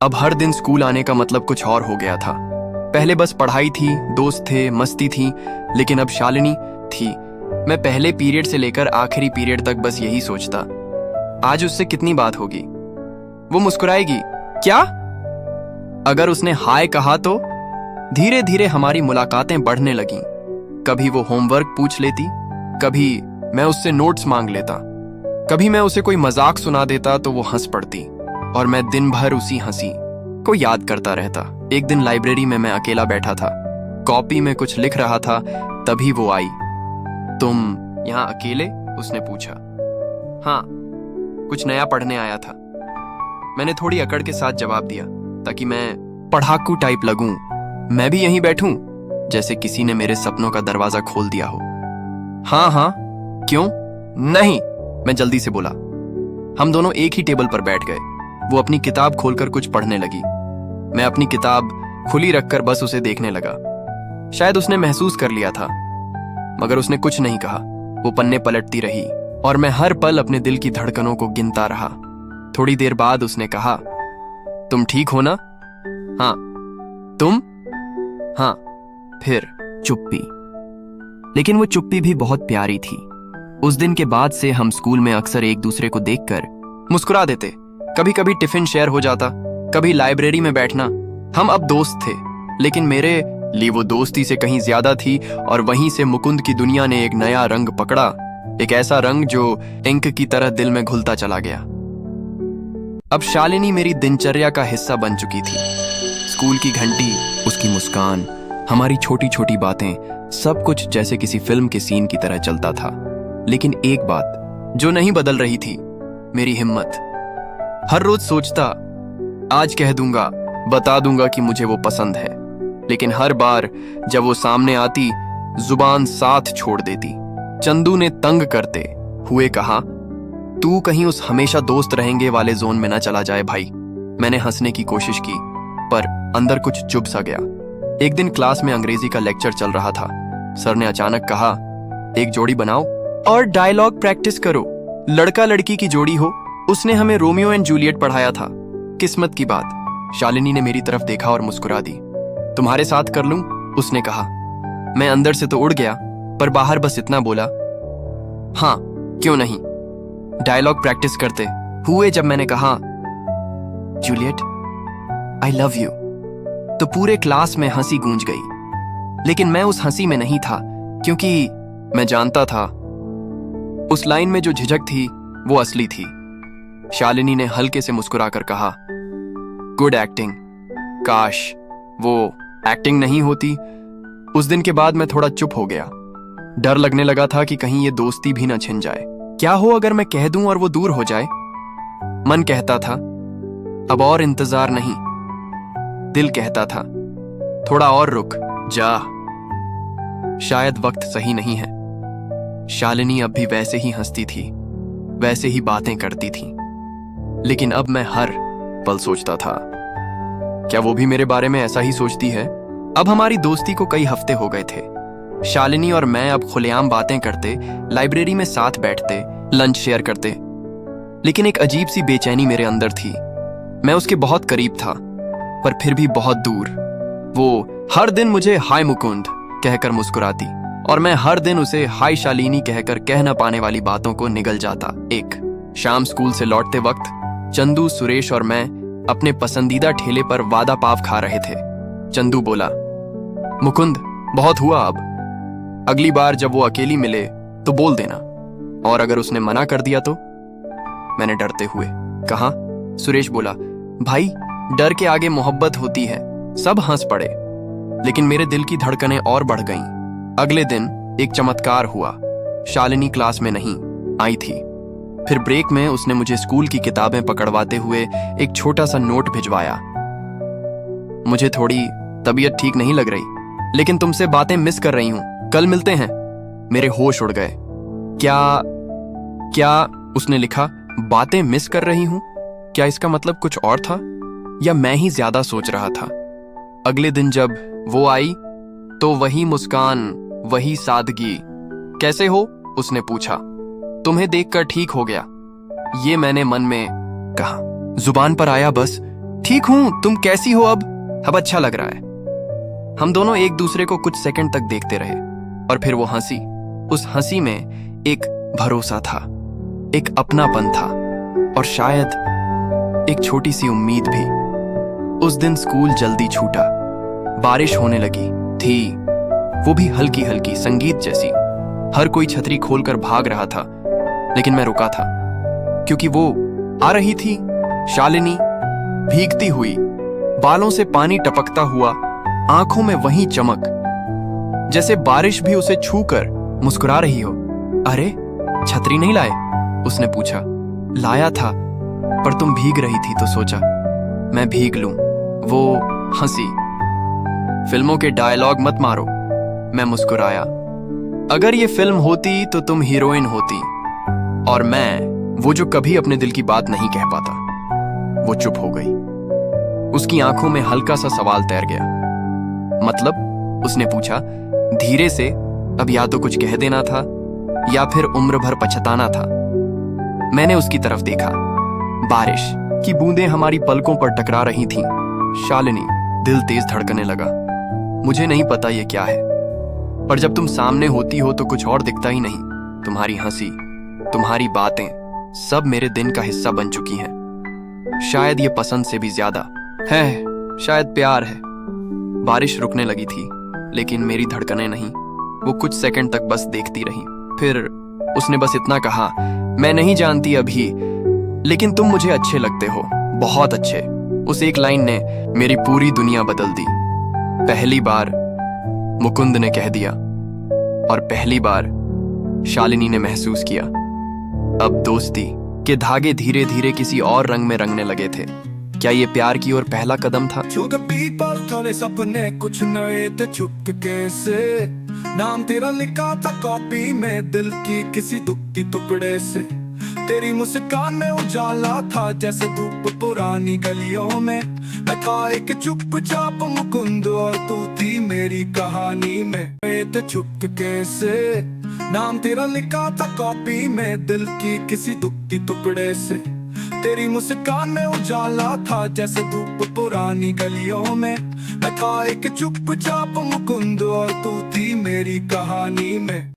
अब हर दिन स्कूल आने का मतलब कुछ और हो गया था। पहले बस पढ़ाई थी, दोस्त थे, मस्ती थी, लेकिन अब शालिनी थी। मैं पहले पीरियड से लेकर आखिरी पीरियड तक बस यही सोचता, आज उससे कितनी बात होगी, वो मुस्कुराएगी क्या? अगर उसने हाय कहा तो धीरे धीरे हमारी मुलाकातें बढ़ने लगीं। कभी वो होमवर्क पूछ लेती, कभी मैं उससे नोट्स मांग लेता, कभी मैं उसे कोई मजाक सुना देता तो वो हंस पड़ती और मैं दिन भर उसी हंसी को याद करता रहता। एक दिन लाइब्रेरी में मैं अकेला बैठा था, कॉपी में कुछ लिख रहा था, तभी वो आई। तुम यहाँ अकेले? उसने पूछा। हाँ, कुछ नया पढ़ने आया था। मैंने थोड़ी अकड़ के साथ जवाब दिया ताकि मैं पढ़ाकू टाइप लगूं। मैं भी यहीं बैठूं, जैसे किसी ने मेरे सपनों का दरवाजा खोल दिया हो। हाँ हाँ, क्यों? नहीं, मैं जल्दी से बोला। हम दोनों एक ही टेबल पर बैठ गए। वो अपनी किताब खोलकर कुछ पढ़ने लगी, मैं अपनी किताब खुली रखकर बस उसे देखने लगा। शायद उसने महसूस कर लिया था, मगर उसने कुछ नहीं कहा। वो पन्ने पलटती रही और मैं हर पल अपने दिल की धड़कनों को गिनता रहा। थोड़ी देर बाद उसने कहा, तुम ठीक हो ना? हाँ। तुम? हाँ। फिर चुप्पी, लेकिन वो चुप्पी भी बहुत प्यारी थी। उस दिन के बाद से हम स्कूल में अक्सर एक दूसरे को देखकर मुस्कुरा देते। कभी कभी टिफिन शेयर हो जाता, कभी लाइब्रेरी में बैठना। हम अब दोस्त थे, लेकिन मेरे लिए वो दोस्ती से कहीं ज्यादा थी। और वहीं से मुकुंद की दुनिया ने एक नया रंग पकड़ा, एक ऐसा रंग जो इंक की तरह दिल में घुलता चला गया। अब शालिनी मेरी दिनचर्या का हिस्सा बन चुकी थी। स्कूल की घंटी, उसकी मुस्कान, हमारी छोटी छोटी बातें, सब कुछ जैसे किसी फिल्म के सीन की तरह चलता था। लेकिन एक बात जो नहीं बदल रही थी, मेरी हिम्मत। हर रोज सोचता, आज कह दूंगा, बता दूंगा कि मुझे वो पसंद है, लेकिन हर बार जब वो सामने आती, जुबान साथ छोड़ देती। चंदू ने तंग करते हुए कहा, तू कहीं उस हमेशा दोस्त रहेंगे वाले जोन में ना चला जाए भाई। मैंने हंसने की कोशिश की, पर अंदर कुछ चुभ सा गया। एक दिन क्लास में अंग्रेजी का लेक्चर चल रहा था। सर ने अचानक कहा, एक जोड़ी बनाओ और डायलॉग प्रैक्टिस करो। लड़का लड़की की जोड़ी हो। उसने हमें रोमियो एंड जूलियट पढ़ाया था। किस्मत की बात, शालिनी ने मेरी तरफ देखा और मुस्कुरा दी। तुम्हारे साथ कर लूं? उसने कहा। मैं अंदर से तो उड़ गया, पर बाहर बस इतना बोला, हाँ क्यों नहीं। डायलॉग प्रैक्टिस करते हुए जब मैंने कहा, जूलियट आई लव यू, तो पूरे क्लास में हंसी गूंज गई। लेकिन मैं उस हंसी में नहीं था, क्योंकि मैं जानता था उस लाइन में जो झिझक थी वो असली थी। शालिनी ने हल्के से मुस्कुराकर कहा, गुड एक्टिंग। काश वो एक्टिंग नहीं होती। उस दिन के बाद मैं थोड़ा चुप हो गया। डर लगने लगा था कि कहीं ये दोस्ती भी ना छिन जाए। क्या हो अगर मैं कह दूं और वो दूर हो जाए? मन कहता था, अब और इंतजार नहीं। दिल कहता था, थोड़ा और रुक जा, शायद वक्त सही नहीं है। शालिनी अब भी वैसे ही हंसती थी, वैसे ही बातें करती थी, लेकिन अब मैं हर पल सोचता था, क्या वो भी मेरे बारे में ऐसा ही सोचती है? अब हमारी दोस्ती को कई हफ्ते हो गए थे। शालिनी और मैं अब खुलेआम बातें करते, लाइब्रेरी में साथ बैठते, लंच शेयर करते। लेकिन एक अजीब सी बेचैनी मेरे अंदर थी। मैं उसके बहुत करीब था, पर फिर भी बहुत दूर। वो हर दिन मुझे हाय मुकुंद कहकर मुस्कुराती, और मैं हर दिन उसे हाय शालिनी कहकर कह न पाने वाली बातों को निगल जाता। एक शाम स्कूल से लौटते वक्त चंदू, सुरेश और मैं अपने पसंदीदा ठेले पर वादा पाव खा रहे थे। चंदू बोला, मुकुंद बहुत हुआ, अब अगली बार जब वो अकेली मिले तो बोल देना, और अगर उसने मना कर दिया तो? मैंने डरते हुए कहा। सुरेश बोला, भाई डर के आगे मोहब्बत होती है। सब हंस पड़े, लेकिन मेरे दिल की धड़कनें और बढ़ गईं। अगले दिन एक चमत्कार हुआ। शालिनी क्लास में नहीं आई थी। फिर ब्रेक में उसने मुझे स्कूल की किताबें पकड़वाते हुए एक छोटा सा नोट भिजवाया। मुझे थोड़ी तबीयत ठीक नहीं लग रही, लेकिन तुमसे बातें मिस कर रही हूं, कल मिलते हैं। मेरे होश उड़ गए। क्या उसने लिखा, बातें मिस कर रही हूं? क्या इसका मतलब कुछ और था, या मैं ही ज्यादा सोच रहा था? अगले दिन जब वो आई तो वही मुस्कान, वही सादगी। कैसे हो? उसने पूछा। तुम्हें देखकर ठीक हो गया, ये मैंने मन में कहा। जुबान पर आया बस ठीक हूं, तुम कैसी हो अब अच्छा लग रहा है। हम दोनों एक दूसरे को कुछ सेकंड तक देखते रहे और फिर वो हंसी। उस हंसी में एक भरोसा था, एक अपनापन था और शायद एक छोटी सी उम्मीद भी। उस दिन स्कूल जल्दी छूटा, बारिश होने लगी थी, वो भी हल्की हल्की संगीत जैसी। हर कोई छतरी खोलकर भाग रहा था, लेकिन मैं रुका था क्योंकि वो आ रही थी, शालिनी, भीगती हुई, बालों से पानी टपकता हुआ, आंखों में वही चमक, जैसे बारिश भी उसे छूकर मुस्कुरा रही हो। अरे, छतरी नहीं लाए? उसने पूछा। लाया था, पर तुम भीग रही थी तो सोचा मैं भीग लूं। वो हंसी। फिल्मों के डायलॉग मत मारो, मैं मुस्कुराया। अगर ये फिल्म होती तो तुम हीरोइन होती और मैं वो जो कभी अपने दिल की बात नहीं कह पाता। वो चुप हो गई। उसकी आंखों में हल्का सा सवाल तैर गया। मतलब? उसने पूछा धीरे से। अब या तो कुछ कह देना था या फिर उम्र भर पछताना था। मैंने उसकी तरफ देखा। बारिश की बूंदें हमारी पलकों पर टकरा रही थीं। शालिनी, दिल तेज धड़कने लगा। मुझे नहीं पता ये क्या है, पर जब तुम सामने होती हो तो कुछ और दिखता ही नहीं। तुम्हारी हंसी, तुम्हारी बातें, सब मेरे दिन का हिस्सा बन चुकी हैं। शायद ये पसंद से भी ज्यादा है, शायद प्यार है। बारिश रुकने लगी थी, लेकिन मेरी धड़कनें नहीं। वो कुछ सेकंड तक बस देखती रही। फिर उसने बस इतना कहा, मैं नहीं जानती अभी, लेकिन तुम मुझे अच्छे लगते हो, बहुत अच्छे। उस एक लाइन ने मेरी पूरी दुनिया बदल दी। पहली बार मुकुंद ने कह दिया और पहली बार शालिनी ने महसूस किया। अब दोस्ती के धागे धीरे धीरे किसी और रंग में रंगने लगे थे। क्या ये प्यार की ओर पहला कदम था? सपने कुछ नए थे चुपके से, नाम तेरा लिखा था कॉपी में दिल की किसी दुख की टुकड़े से। तेरी मुस्कान में उजाला था जैसे धूप पुरानी गलियों में। मैं था एक चुपचाप मुकुंद और तू थी मेरी कहानी में। थे चुपके से, नाम तेरा लिखा था कॉपी में दिल की किसी दुख की टुकड़े से। तेरी मुस्कान में उजाला था जैसे धूप पुरानी गलियों में। मैं था एक चुपचाप मुकुंद और तू थी मेरी कहानी में।